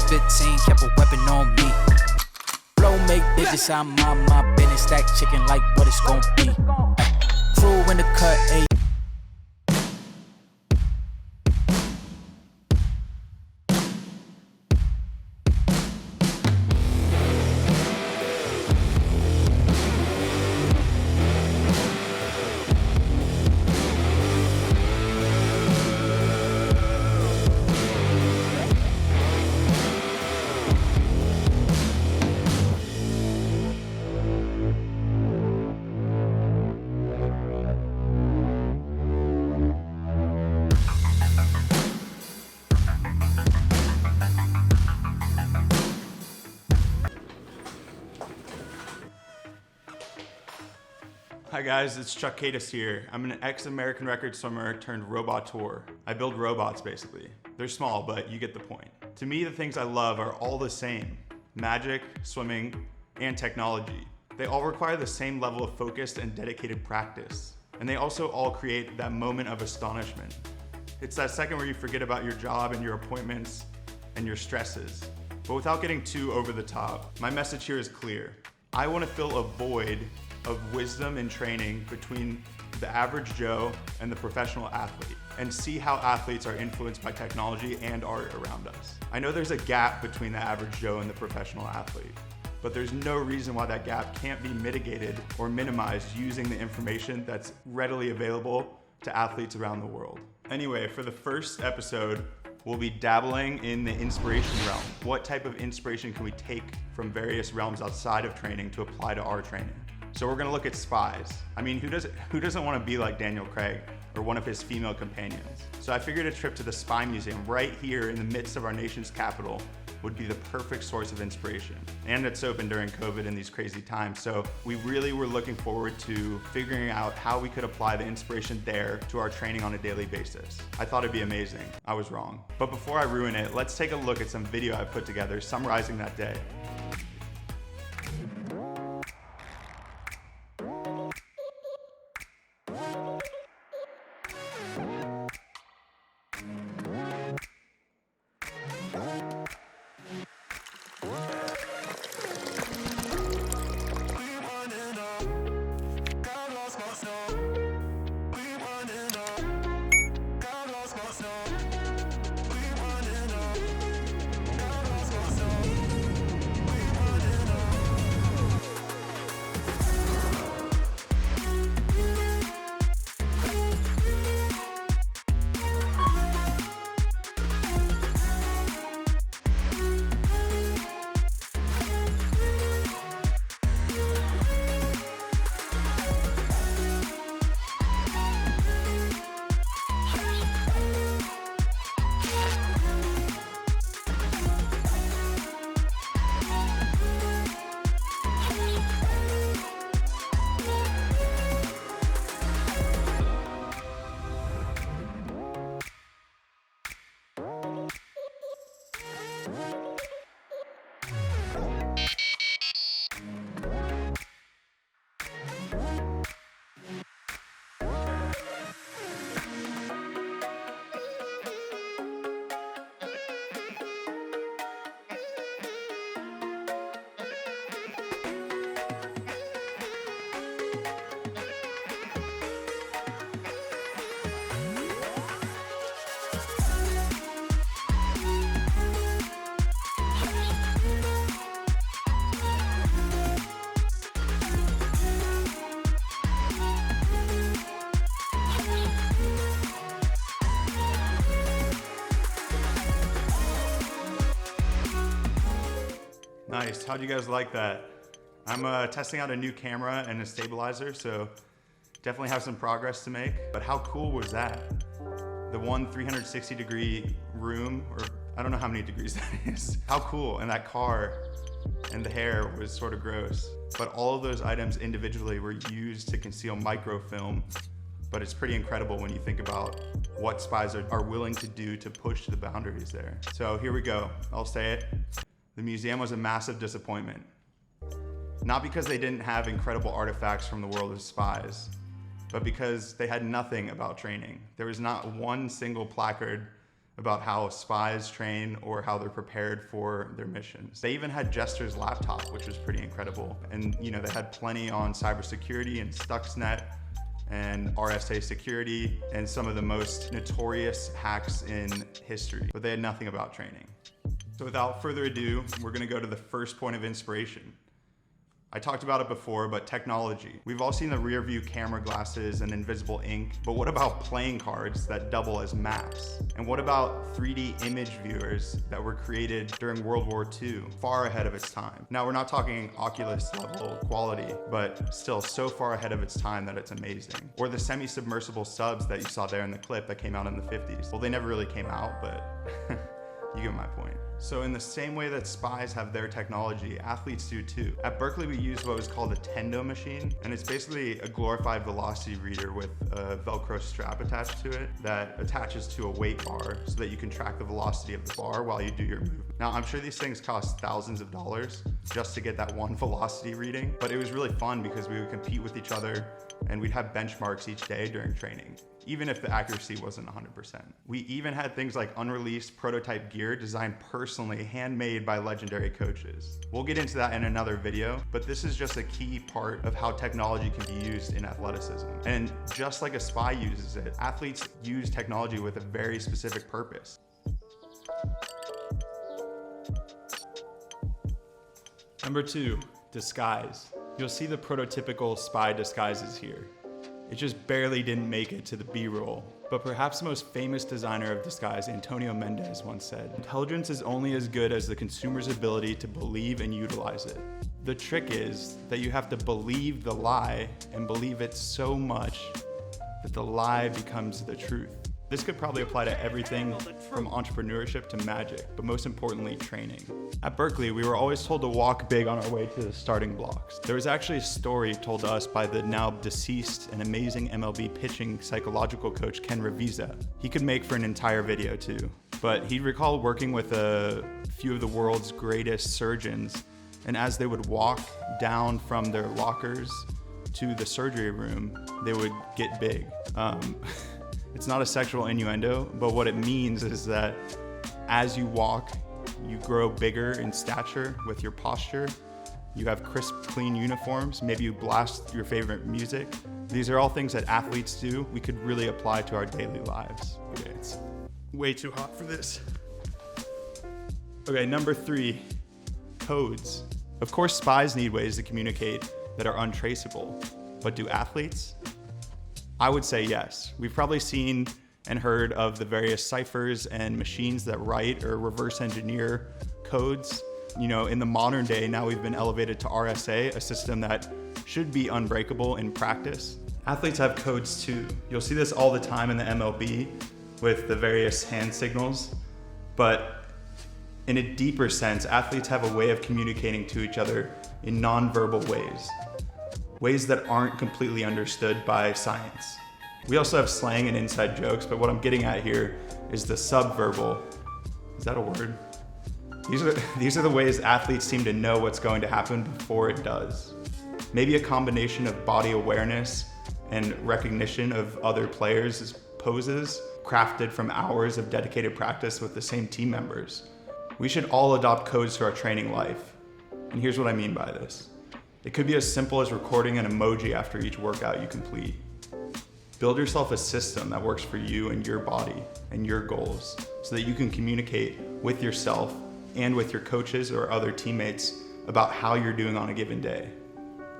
15, kept a weapon on me. Flow make digits, I'm on my business. Stack chicken like what it's gon' be. Crew in the cut, ayy. Hi guys, it's Chuck Cadis here. I'm an ex-American record swimmer turned roboteur. I build robots basically. They're small, but you get the point. To me, the things I love are all the same. Magic, swimming, and technology. They all require the same level of focused and dedicated practice. And they also all create that moment of astonishment. It's that second where you forget about your job and your appointments and your stresses. But without getting too over the top, my message here is clear. I want to fill a void of wisdom and training between the average Joe and the professional athlete, and see how athletes are influenced by technology and art around us. I know there's a gap between the average Joe and the professional athlete, but there's no reason why that gap can't be mitigated or minimized using the information that's readily available to athletes around the world. Anyway, for the first episode, we'll be dabbling in the inspiration realm. What type of inspiration can we take from various realms outside of training to apply to our training? So we're gonna look at spies. I mean, who doesn't want to be like Daniel Craig or one of his female companions? So I figured a trip to the Spy Museum right here in the midst of our nation's capital would be the perfect source of inspiration. And it's open during COVID in these crazy times, so we really were looking forward to figuring out how we could apply the inspiration there to our training on a daily basis. I thought it'd be amazing. I was wrong. But before I ruin it, let's take a look at some video I put together summarizing that day. Nice, how'd you guys like that? I'm testing out a new camera and a stabilizer, so definitely have some progress to make. But how cool was that? The one 360-degree room, or I don't know how many degrees that is. How cool, and that car and the hair was sort of gross. But all of those items individually were used to conceal microfilm, but it's pretty incredible when you think about what spies are willing to do to push the boundaries there. So here we go, I'll say it. The museum was a massive disappointment. Not because they didn't have incredible artifacts from the world of spies, but because they had nothing about training. There was not one single placard about how spies train or how they're prepared for their missions. They even had Jester's laptop, which was pretty incredible. And they had plenty on cybersecurity and Stuxnet and RSA security and some of the most notorious hacks in history, but they had nothing about training. So without further ado, we're gonna go to the first point of inspiration. I talked about it before, but technology. We've all seen the rear view camera glasses and invisible ink, but what about playing cards that double as maps? And what about 3D image viewers that were created during World War II, far ahead of its time? Now, we're not talking Oculus level quality, but still so far ahead of its time that it's amazing. Or the semi-submersible subs that you saw there in the clip that came out in the 50s. Well, they never really came out, but you get my point. So in the same way that spies have their technology, athletes do too. At Berkeley, we use what was called a Tendo machine, and it's basically a glorified velocity reader with a Velcro strap attached to it that attaches to a weight bar so that you can track the velocity of the bar while you do your movement. Now, I'm sure these things cost thousands of dollars just to get that one velocity reading, but it was really fun because we would compete with each other and we'd have benchmarks each day during training, even if the accuracy wasn't 100%. We even had things like unreleased prototype gear designed personally, handmade by legendary coaches. We'll get into that in another video, but this is just a key part of how technology can be used in athleticism. And just like a spy uses it, athletes use technology with a very specific purpose. Number 2, disguise. You'll see the prototypical spy disguises here. It just barely didn't make it to the B-roll. But perhaps the most famous designer of disguise, Antonio Mendez, once said, "Intelligence is only as good as the consumer's ability to believe and utilize it." The trick is that you have to believe the lie and believe it so much that the lie becomes the truth. This could probably apply to everything from entrepreneurship to magic, but most importantly, training. At Berkeley, we were always told to walk big on our way to the starting blocks. There was actually a story told to us by the now deceased and amazing MLB pitching psychological coach, Ken Revisa. He could make for an entire video too, but he recalled working with a few of the world's greatest surgeons, and as they would walk down from their lockers to the surgery room, they would get big. It's not a sexual innuendo, but what it means is that as you walk, you grow bigger in stature with your posture. You have crisp, clean uniforms. Maybe you blast your favorite music. These are all things that athletes do. We could really apply to our daily lives. Okay, it's way too hot for this. Okay, number 3, codes. Of course, spies need ways to communicate that are untraceable, but do athletes? I would say yes. We've probably seen and heard of the various ciphers and machines that write or reverse engineer codes. In the modern day, now we've been elevated to RSA, a system that should be unbreakable in practice. Athletes have codes too. You'll see this all the time in the MLB with the various hand signals, but in a deeper sense, athletes have a way of communicating to each other in nonverbal ways that aren't completely understood by science. We also have slang and inside jokes, but what I'm getting at here is the subverbal. Is that a word? These are the ways athletes seem to know what's going to happen before it does. Maybe a combination of body awareness and recognition of other players' poses, crafted from hours of dedicated practice with the same team members. We should all adopt codes to our training life. And here's what I mean by this. It could be as simple as recording an emoji after each workout you complete. Build yourself a system that works for you and your body and your goals so that you can communicate with yourself and with your coaches or other teammates about how you're doing on a given day.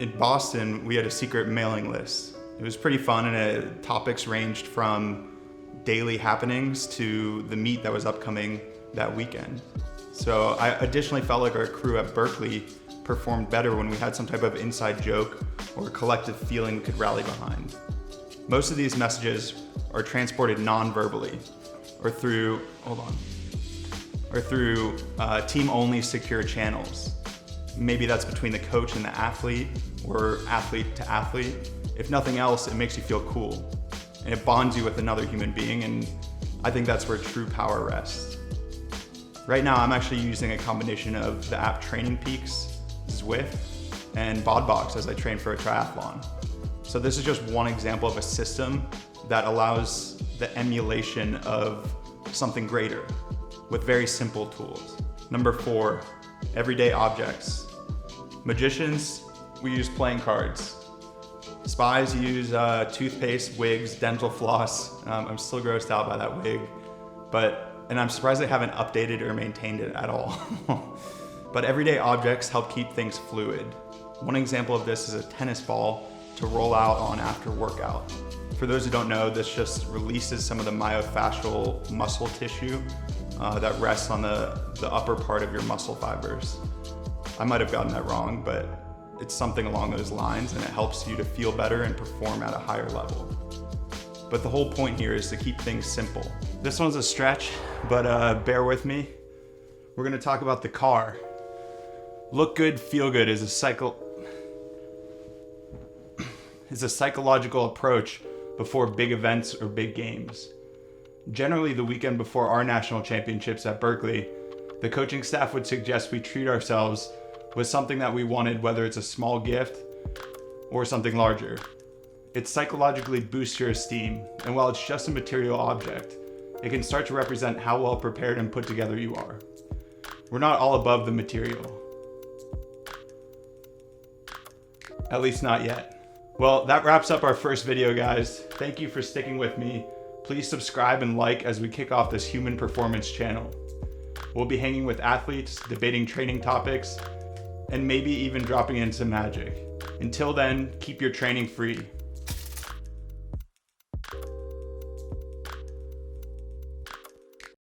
In Boston, we had a secret mailing list. It was pretty fun, and topics ranged from daily happenings to the meet that was upcoming that weekend. So I additionally felt like our crew at Berkeley performed better when we had some type of inside joke or collective feeling we could rally behind. Most of these messages are transported non-verbally or through team-only secure channels. Maybe that's between the coach and the athlete or athlete to athlete. If nothing else, it makes you feel cool and it bonds you with another human being, and I think that's where true power rests. Right now, I'm actually using a combination of the app Training Peaks, Zwift, and BODbox as I train for a triathlon. So this is just one example of a system that allows the emulation of something greater with very simple tools. Number 4, everyday objects. Magicians, we use playing cards. Spies use toothpaste, wigs, dental floss. I'm still grossed out by that wig, and I'm surprised they haven't updated or maintained it at all. But everyday objects help keep things fluid. One example of this is a tennis ball to roll out on after workout. For those who don't know, this just releases some of the myofascial muscle tissue that rests on the upper part of your muscle fibers. I might have gotten that wrong, but it's something along those lines, and it helps you to feel better and perform at a higher level. But the whole point here is to keep things simple. This one's a stretch, but bear with me. We're gonna talk about the car. Look good, feel good is a psychological approach before big events or big games. Generally, the weekend before our national championships at Berkeley, the coaching staff would suggest we treat ourselves with something that we wanted, whether it's a small gift or something larger. It psychologically boosts your esteem, and while it's just a material object, it can start to represent how well prepared and put together you are. We're not all above the material. At least not yet. Well, that wraps up our first video, guys. Thank you for sticking with me. Please subscribe and like as we kick off this human performance channel. We'll be hanging with athletes, debating training topics, and maybe even dropping in some magic. Until then, keep your training free.